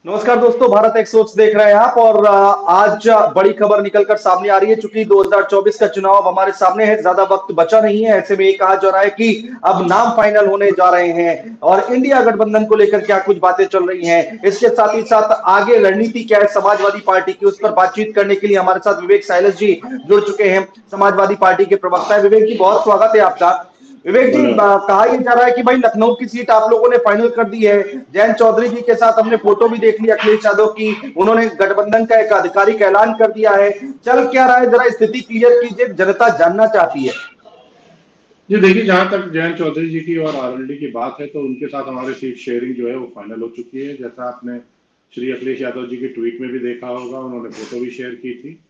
नमस्कार दोस्तों, भारत एक्सप्रेस देख रहे हैं आप। और आज बड़ी खबर निकलकर सामने आ रही है। चूंकि 2024 का चुनाव अब हमारे सामने है, ज्यादा वक्त बचा नहीं है। ऐसे में ये कहा जा रहा है कि अब नाम फाइनल होने जा रहे हैं और इंडिया गठबंधन को लेकर क्या कुछ बातें चल रही हैं, इसके साथ ही साथ आगे रणनीति क्या है समाजवादी पार्टी की, उस पर बातचीत करने के लिए हमारे साथ विवेक साइलस जी जुड़ चुके हैं, समाजवादी पार्टी के प्रवक्ता है। विवेक जी, बहुत स्वागत है आपका। विवेक जी, धन्यवाद। कहा यह जा रहा है कि भाई लखनऊ की सीट आप लोगों ने फाइनल कर दी है। जयंत चौधरी जी के साथ हमने फोटो भी देख ली अखिलेश यादव की, उन्होंने गठबंधन का एक आधिकारिक ऐलान कर दिया है। चल क्या रहा है, जरा स्थिति क्लियर कीजिए, जनता जानना चाहती है। जी देखिए, जहां तक जयंत चौधरी जी की और आरएलडी की बात है तो उनके साथ हमारी सीट शेयरिंग जो है वो फाइनल हो चुकी है। जैसा आपने श्री अखिलेश यादव जी की ट्वीट में भी देखा होगा, उन्होंने फोटो भी शेयर की थी।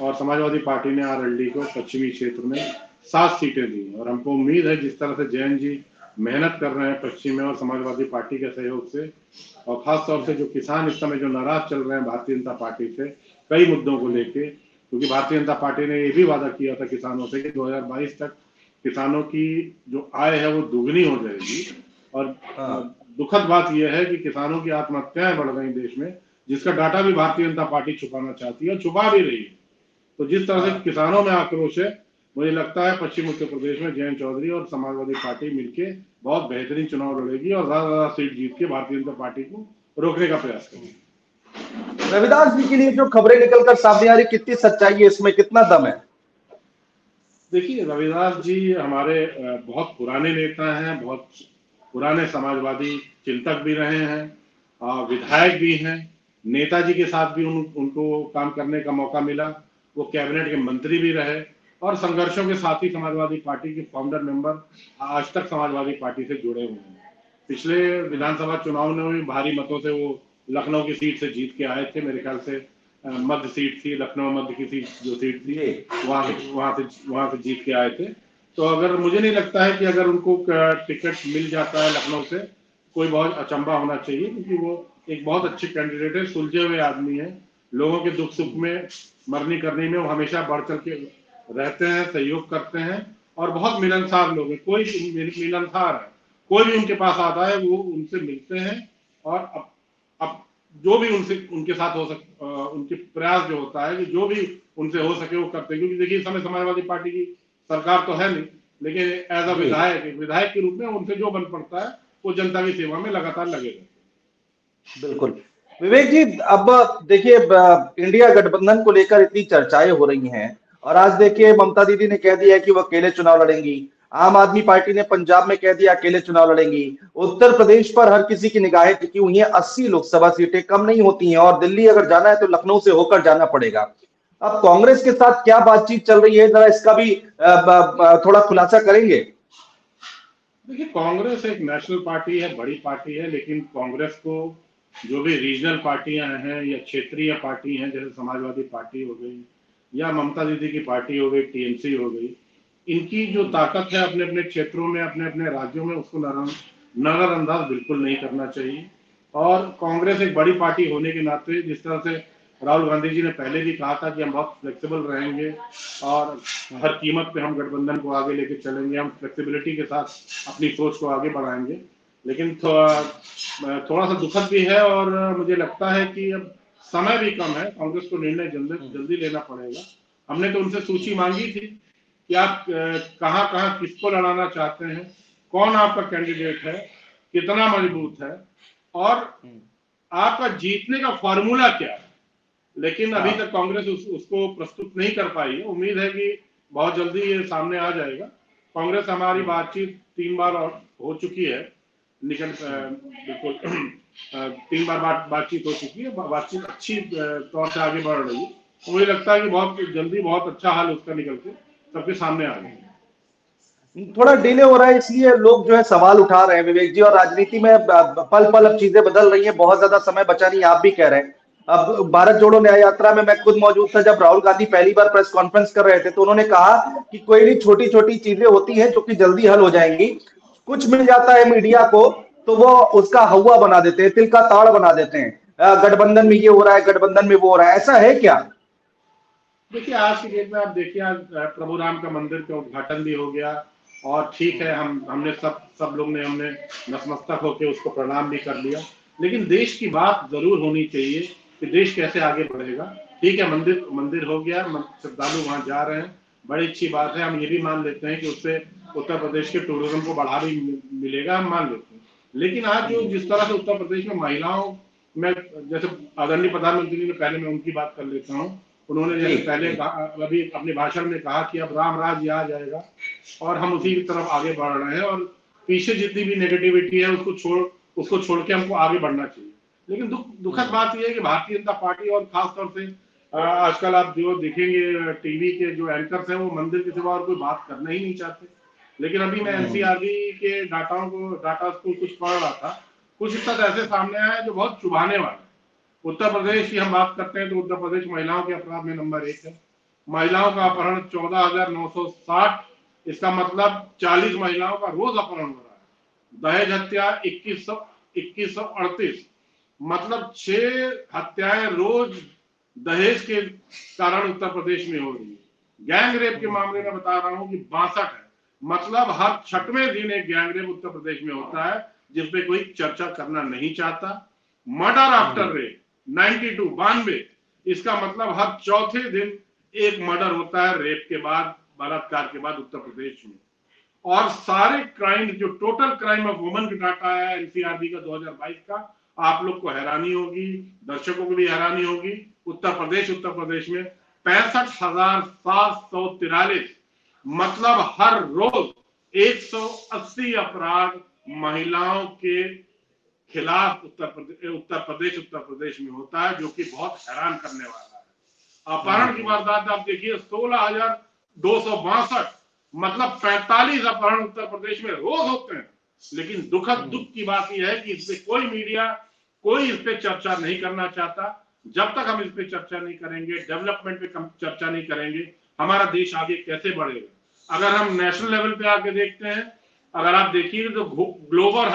और समाजवादी पार्टी ने आरएलडी को पश्चिमी क्षेत्र में 7 सीटें दी और हमको उम्मीद है जिस तरह से जयंत जी मेहनत कर रहे हैं पश्चिम में और समाजवादी पार्टी के सहयोग से, और खासतौर से जो किसान इस समय जो नाराज चल रहे हैं भारतीय जनता पार्टी से कई मुद्दों को लेके, क्योंकि भारतीय जनता पार्टी ने ये भी वादा किया था किसानों से कि 2022 तक किसानों की जो आय है वो दुगनी हो जाएगी। और हाँ। दुखद बात यह है कि किसानों की आत्महत्याएं बढ़ गई देश में, जिसका डाटा भी भारतीय जनता पार्टी छुपाना चाहती है और छुपा भी रही है। तो जिस तरह से हाँ। किसानों में आक्रोश है, मुझे लगता है पश्चिम उत्तर प्रदेश में जयंत चौधरी और समाजवादी पार्टी मिलकर बहुत बेहतरीन चुनाव लड़ेगी और ज्यादा सीट जीत के भारतीय जनता पार्टी को रोकने का प्रयास करेगी। रविदास जी के लिए जो खबरें निकलकर सामने आ रही, कितनी सच्चाई है इसमें, कितना दम है? देखिए, रविदास जी हमारे बहुत पुराने नेता हैं, बहुत पुराने समाजवादी चिंतक भी रहे हैं, विधायक भी हैं। नेताजी के साथ भी उनको काम करने का मौका मिला। वो कैबिनेट के मंत्री भी रहे और संघर्षों के साथ ही समाजवादी पार्टी के फाउंडर मेंबर आज तक समाजवादी पार्टी से जुड़े हुए हैं। पिछले विधानसभा चुनाव में भी भारी मतों से वो लखनऊ की सीट से जीत के आए थे। मेरे ख्याल से मध्य सीट थी, लखनऊ मध्य की सीट जो सीट थी, वहां से जीत के आए थे। तो अगर मुझे नहीं लगता है कि अगर उनको टिकट मिल जाता है लखनऊ से, कोई बहुत अचंभा होना चाहिए, क्योंकि वो एक बहुत अच्छे कैंडिडेट है, सुलझे हुए आदमी है। लोगों के दुख सुख में मरनी करनी में वो हमेशा बढ़ चढ़ के रहते हैं, सहयोग करते हैं और बहुत मिलनसार लोग हैं। कोई मिलनसार है, कोई भी उनके पास आता है वो उनसे मिलते हैं और अब जो भी उनसे उनके साथ हो उनके प्रयास जो होता है कि जो भी उनसे हो सके वो करते हैं। क्योंकि देखिए, इस समय समाजवादी पार्टी की सरकार तो है नहीं, लेकिन एज अ विधायक के रूप में उनसे जो बन पड़ता है वो जनता की सेवा में लगातार लगे रहते जी बिल्कुल। विवेक जी, अब देखिए, इंडिया गठबंधन को लेकर इतनी चर्चाएं हो रही हैं और आज देखिए ममता दीदी ने कह दिया है कि वो अकेले चुनाव लड़ेंगी। आम आदमी पार्टी ने पंजाब में कह दिया अकेले चुनाव लड़ेंगी। उत्तर प्रदेश पर हर किसी की निगाहें टिकी हुई हैं, 80 लोकसभा सीटें कम नहीं होती हैं और दिल्ली अगर जाना है तो लखनऊ से होकर जाना पड़ेगा। अब कांग्रेस के साथ क्या बातचीत चल रही है, जरा इसका भी थोड़ा खुलासा करेंगे? देखिए, कांग्रेस एक नेशनल पार्टी है, बड़ी पार्टी है, लेकिन कांग्रेस को जो भी रीजनल पार्टियां हैं या क्षेत्रीय पार्टी हैं, जैसे समाजवादी पार्टी हो गई या ममता दीदी की पार्टी हो गई, टीएमसी हो गई, इनकी जो ताकत है अपने अपने क्षेत्रों में, अपने अपने राज्यों में, उसको नजरअंदाज बिल्कुल नहीं करना चाहिए। और कांग्रेस एक बड़ी पार्टी होने के नाते, जिस तरह से राहुल गांधी जी ने पहले भी कहा था कि हम बहुत फ्लेक्सिबल रहेंगे और हर कीमत पे हम गठबंधन को आगे लेके चलेंगे, हम फ्लेक्सिबिलिटी के साथ अपनी सोच को आगे बढ़ाएंगे। लेकिन थोड़ा सा दुखद भी है और मुझे लगता है कि अब समय भी कम है, कांग्रेस को निर्णय जल्दी जल्दी लेना पड़ेगा। हमने तो उनसे सूची मांगी थी कि आप कहाँ कहाँ किसको लड़ाना चाहते हैं, कौन आपका कैंडिडेट है, कितना मजबूत है और आपका जीतने का फॉर्मूला क्या है। लेकिन अभी तक कांग्रेस उसको प्रस्तुत नहीं कर पाई है। उम्मीद है कि बहुत जल्दी ये सामने आ जाएगा। कांग्रेस हमारी बातचीत 3 बार और हो चुकी है, निकट बिल्कुल 3 बार बातचीत हो चुकी है। बातचीत अच्छी तौर से आगे बढ़ रही है। मुझे लगता है कि बहुत जल्दी बहुत अच्छा हाल उसका निकल के सबके सामने आ जाएगा। थोड़ा डिले हो रहा है इसलिए लोग जो है सवाल उठा रहे हैं विवेक जी। और राजनीति में पल पल अब चीजें बदल रही हैं, बहुत ज्यादा समय बचा नहीं, आप भी कह रहे हैं। अब भारत जोड़ो न्याय यात्रा में मैं खुद मौजूद था जब राहुल गांधी पहली बार प्रेस कॉन्फ्रेंस कर रहे थे, तो उन्होंने कहा कि कोई भी छोटी छोटी चीजें होती हैं जो कि जल्दी हल हो जाएंगी। कुछ मिल जाता है मीडिया को तो वो उसका हवा बना देते हैं, तिल का ताड़ बना देते हैं। गठबंधन में ये हो रहा है, गठबंधन में वो हो रहा है, ऐसा है क्या? देखिए, आज की डेट में आप देखिए, आज प्रभु राम का मंदिर का उद्घाटन भी हो गया और ठीक है, हमने सब लोग ने हमने नतमस्तक होकर उसको प्रणाम भी कर लिया। लेकिन देश की बात जरूर होनी चाहिए कि देश कैसे आगे बढ़ेगा। ठीक है, मंदिर हो गया, श्रद्धालु वहां जा रहे हैं, बड़ी अच्छी बात है। हम ये भी मान लेते हैं कि उससे उत्तर प्रदेश के टूरिज्म को बढ़ावा मिलेगा, हम मान लेते हैं। लेकिन आज जो जिस तरह से उत्तर प्रदेश में महिलाओं में, जैसे आदरणीय प्रधानमंत्री ने, पहले मैं उनकी बात कर लेता हूँ, उन्होंने जैसे पहले अभी अपने भाषण में कहा कि अब राम राज्य आ जाएगा और हम उसी की तरफ आगे बढ़ रहे हैं, और पीछे जितनी भी नेगेटिविटी है उसको छोड़ के हमको आगे बढ़ना चाहिए। लेकिन दुखद बात यह है कि भारतीय जनता पार्टी और खासतौर से आजकल आप जो देखेंगे टीवी के जो एंकर्स हैं वो मंदिर के सिवा और कोई बात करना ही नहीं चाहते। लेकिन अभी मैं एनसीआरबी के डाटा को कुछ पढ़ रहा था, कुछ तथ्य ऐसे सामने आए जो बहुत चुभाने वाले। उत्तर प्रदेश की हम बात करते हैं तो उत्तर प्रदेश महिलाओं के अपराध में नंबर 1 है। महिलाओं का अपहरण 14,960, इसका मतलब 40 महिलाओं का रोज अपहरण हो रहा है। दहेज हत्या 2138, मतलब 6 हत्याएं रोज दहेज के कारण उत्तर प्रदेश में हो रही है। गैंग रेप के मामले में बता रहा हूं कि 62 है, मतलब हर 6वें दिन एक गैंग रेप उत्तर प्रदेश में होता है जिसपे कोई चर्चा करना नहीं चाहता। मर्डर आफ्टर रेप 92, इसका मतलब हर चौथे दिन एक मर्डर होता है रेप के बाद, बलात्कार के बाद उत्तर प्रदेश में। और सारे क्राइम, जो टोटल क्राइम ऑफ वुमन का डाटा है एनसीआरबी का 2022 का, आप लोग को हैरानी होगी, दर्शकों को भी हैरानी होगी। उत्तर प्रदेश में 65,743, मतलब हर रोज 180 अपराध महिलाओं के खिलाफ उत्तर प्रदेश में होता है, जो कि बहुत हैरान करने वाला है। अपहरण की वारदात आप देखिए 16,262, मतलब 45 अपहरण उत्तर प्रदेश में रोज होते हैं। लेकिन दुख की बात यह है कि इस पे कोई मीडिया, कोई इस पे चर्चा नहीं करना चाहता। जब तक हम इस पे चर्चा नहीं करेंगे, डेवलपमेंट पे चर्चा नहीं करेंगे, हमारा देश आगे कैसे बढ़ेगा। अगर हम नेशनल लेवल पे आके देखते हैं, अगर आप देखिए तो ग्लोबल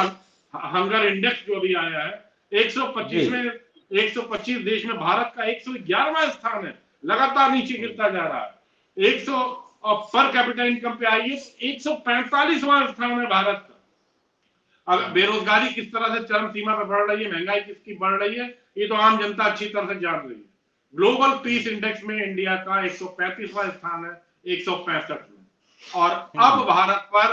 हंगर इंडेक्स जो अभी आया है 125 में, 125 देश में भारत का 111वां स्थान है, लगातार नीचे गिरता जा रहा है। 100 पर कैपिटा इनकम पे आइए 145वां स्थान है भारत का। अब बेरोजगारी किस तरह से चरम सीमा पर बढ़ रही है, महंगाई किसकी बढ़ रही है, ये तो आम जनता अच्छी तरह से जान रही है। ग्लोबल पीस इंडेक्स में इंडिया का 135वां स्थान है 165 में, और अब भारत पर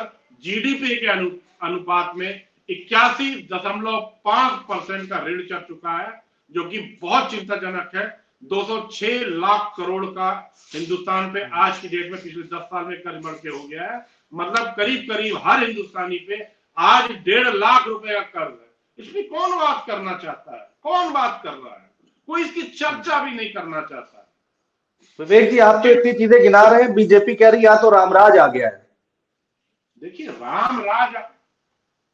जीडीपी के अनुपात में 81.5% का ऋण चढ़ चुका है, जो कि बहुत चिंताजनक है। 206 लाख करोड़ का हिंदुस्तान पे आज की डेट में पिछले 10 साल में कर्ज बढ़ के हो गया है। मतलब करीब करीब हर हिंदुस्तानी पे आज 1.5 लाख रुपए का कर्ज है। इसमें कौन बात करना चाहता है, कौन बात कर रहा है, कोई इसकी चर्चा भी नहीं करना चाहता। विवेक जी, आप तो इतनी चीजें गिना रहे हैं, बीजेपी कह रही है यहाँ तो रामराज आ गया है। देखिए, रामराज,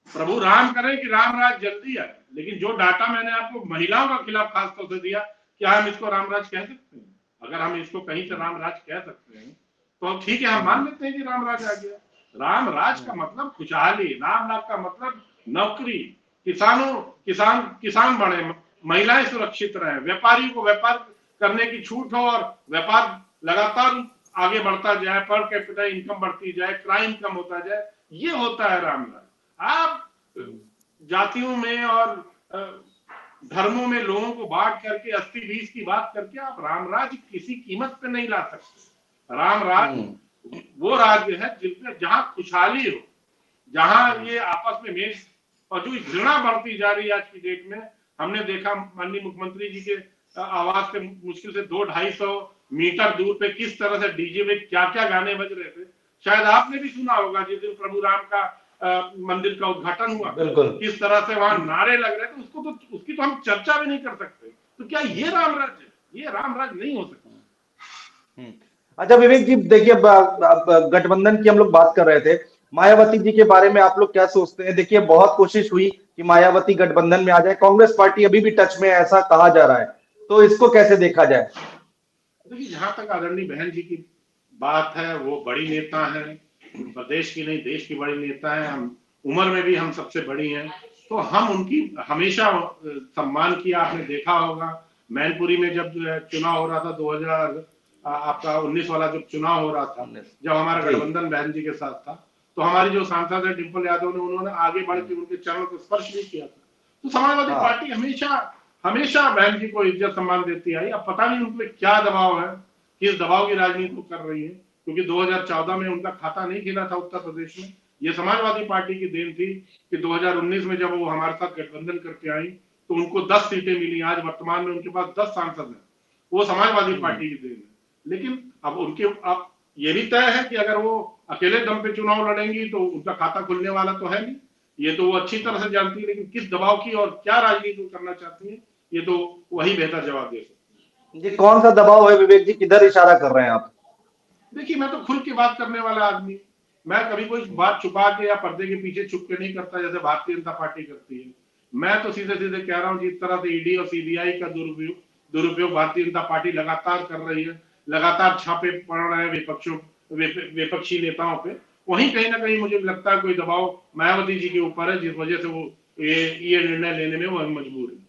प्रभु राम करे कि रामराज जल्दी आए, लेकिन जो डाटा मैंने आपको महिलाओं के खिलाफ खासतौर से दिया, क्या हम इसको रामराज कह सकते हैं? अगर हम इसको कहीं से रामराज कह सकते हैं तो ठीक है, हम मान लेते हैं कि रामराज आ गया। रामराज का मतलब खुशहाली, रामराज का मतलब नौकरी, किसान बढ़े, महिलाएं सुरक्षित रहे, व्यापारियों को व्यापार करने की छूट हो और व्यापार लगातार आगे बढ़ता जाए, पर कैपिटा इनकम बढ़ती जाए, क्राइम कम होता जाए, ये होता है रामराज। आप जातियों में और धर्मों में लोगों को बांट करके 80-20 की बात करके आप रामराज किसी कीमत पे नहीं ला सकते। रामराज वो राज्य है जिसमें जहां खुशहाली हो, जहां ये आपस में मेल, और जो घृणा बढ़ती जा रही है आज की डेट में, हमने देखा माननीय मुख्यमंत्री जी के आवास से मुश्किल से 200-250 मीटर दूर पे किस तरह से डीजे में क्या क्या गाने बज रहे थे। शायद आपने भी सुना होगा जिस दिन प्रभु राम का मंदिर का उद्घाटन हुआ, किस तरह से वहां नारे लग रहे थे, उसकी तो हम चर्चा भी नहीं कर सकते। तो क्या ये रामराज है? ये रामराज नहीं हो सकता। अच्छा विवेक जी, देखिए गठबंधन की हम लोग बात कर रहे थे, मायावती जी के बारे में आप लोग क्या सोचते हैं? देखिए बहुत कोशिश हुई कि मायावती गठबंधन में आ जाए, कांग्रेस पार्टी अभी भी टच में है ऐसा कहा जा रहा है, तो इसको कैसे देखा जाए? देखिए, जहां तक आदरणीय बहन जी की बात है, वो बड़ी नेता है, प्रदेश की नहीं देश की बड़ी नेता है, हम उम्र में भी हम सबसे बड़ी हैं, तो हम उनकी हमेशा सम्मान किया। आपने देखा होगा मैनपुरी में जब चुनाव हो रहा था 2019 वाला जब चुनाव हो रहा था, जब हमारा गठबंधन बहन जी के साथ था, तो हमारी जो सांसद है डिंपल यादव ने, उन्होंने आगे बढ़ के उनके चरणों को स्पर्श भी किया था। तो समाजवादी हाँ। पार्टी हमेशा हमेशा बहन जी को इज्जत सम्मान देती आई। अब पता नहीं उन पे क्या दबाव है, किस दबाव की राजनीति कर रही है, क्योंकि 2014 में उनका खाता नहीं खिला था उत्तर प्रदेश में। ये समाजवादी पार्टी की देन थी कि 2019 में जब वो हमारे साथ गठबंधन करके आई तो उनको 10 सीटें मिली। आज वर्तमान में उनके पास 10 सांसद हैं, वो समाजवादी पार्टी की देन है। लेकिन अब उनके अब ये भी तय है कि अगर वो अकेले दम पे चुनाव लड़ेंगी तो उनका खाता खुलने वाला तो है नहीं, ये तो वो अच्छी तरह से जानती है। लेकिन किस दबाव की और क्या राजनीति करना चाहती है, ये तो वही बेहतर जवाब दे सकते जी कौन सा दबाव है विवेक जी, किधर इशारा कर रहे हैं आप? देखिए, मैं तो खुल के बात करने वाला आदमी, मैं कभी कोई बात छुपा के या पर्दे के पीछे छुप के नहीं करता जैसे भारतीय जनता पार्टी करती है। मैं तो सीधे सीधे कह रहा हूँ, जिस तरह से ईडी और सीबीआई का दुरुपयोग भारतीय जनता पार्टी लगातार कर रही है, लगातार छापे पड़ रहे हैं विपक्षी नेताओं पे, वहीं कहीं ना कहीं मुझे लगता है कोई दबाव मायावती जी के ऊपर है, जिस वजह से वो ये निर्णय लेने में वो मजबूर है।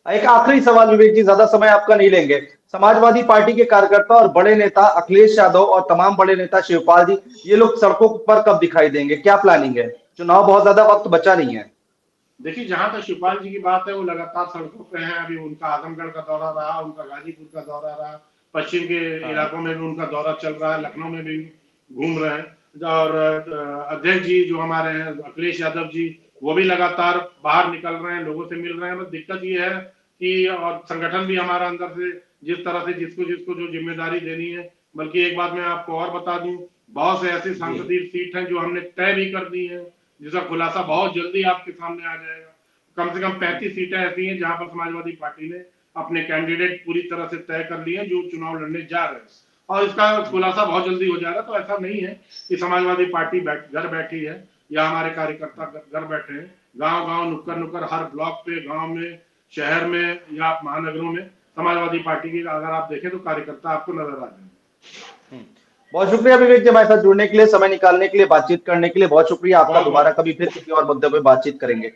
एक आखिरी सवाल विवेक जी, ज्यादा समय आपका नहीं लेंगे। समाजवादी पार्टी के कार्यकर्ता और बड़े नेता अखिलेश यादव और तमाम बड़े नेता शिवपाल जी, ये लोग सड़कों पर कब दिखाई देंगे, क्या प्लानिंग है? चुनाव बहुत ज्यादा वक्त बचा नहीं है। देखिए, जहां तक शिवपाल जी की बात है, वो लगातार सड़कों पे हैं। अभी उनका आजमगढ़ का दौरा रहा, उनका गाजीपुर का दौरा रहा, पश्चिम के इलाकों में भी उनका दौरा चल रहा है, लखनऊ में भी घूम रहे हैं। और अध्यक्ष जी जो हमारे हैं अखिलेश यादव जी, वो भी लगातार बाहर निकल रहे हैं, लोगों से मिल रहे हैं। बस दिक्कत ये है कि और संगठन भी हमारा अंदर से जिस तरह से जिसको जिसको जो जिम्मेदारी देनी है। बल्कि एक बात मैं आपको और बता दूं, बहुत से ऐसी सांसदीय सीट हैं जो हमने तय भी कर दी है, जिसका खुलासा बहुत जल्दी आपके सामने आ जाएगा। कम से कम 35 सीटें ऐसी हैं जहां पर समाजवादी पार्टी ने अपने कैंडिडेट पूरी तरह से तय कर लिए हैं जो चुनाव लड़ने जा रहे हैं, और इसका खुलासा बहुत जल्दी हो जाएगा। तो ऐसा नहीं है कि समाजवादी पार्टी घर बैठी है या हमारे कार्यकर्ता घर बैठे हैं। गांव गांव नुक्कड़ नुक्कड़ हर ब्लॉक पे, गांव में, शहर में या महानगरों में समाजवादी पार्टी की अगर आप देखें तो कार्यकर्ता आपको नजर आ जाएंगे। बहुत शुक्रिया विवेक जी, हमारे साथ जुड़ने के लिए, समय निकालने के लिए, बातचीत करने के लिए बहुत शुक्रिया आपका। दोबारा कभी फिर किसी और मुद्दे पे बातचीत करेंगे।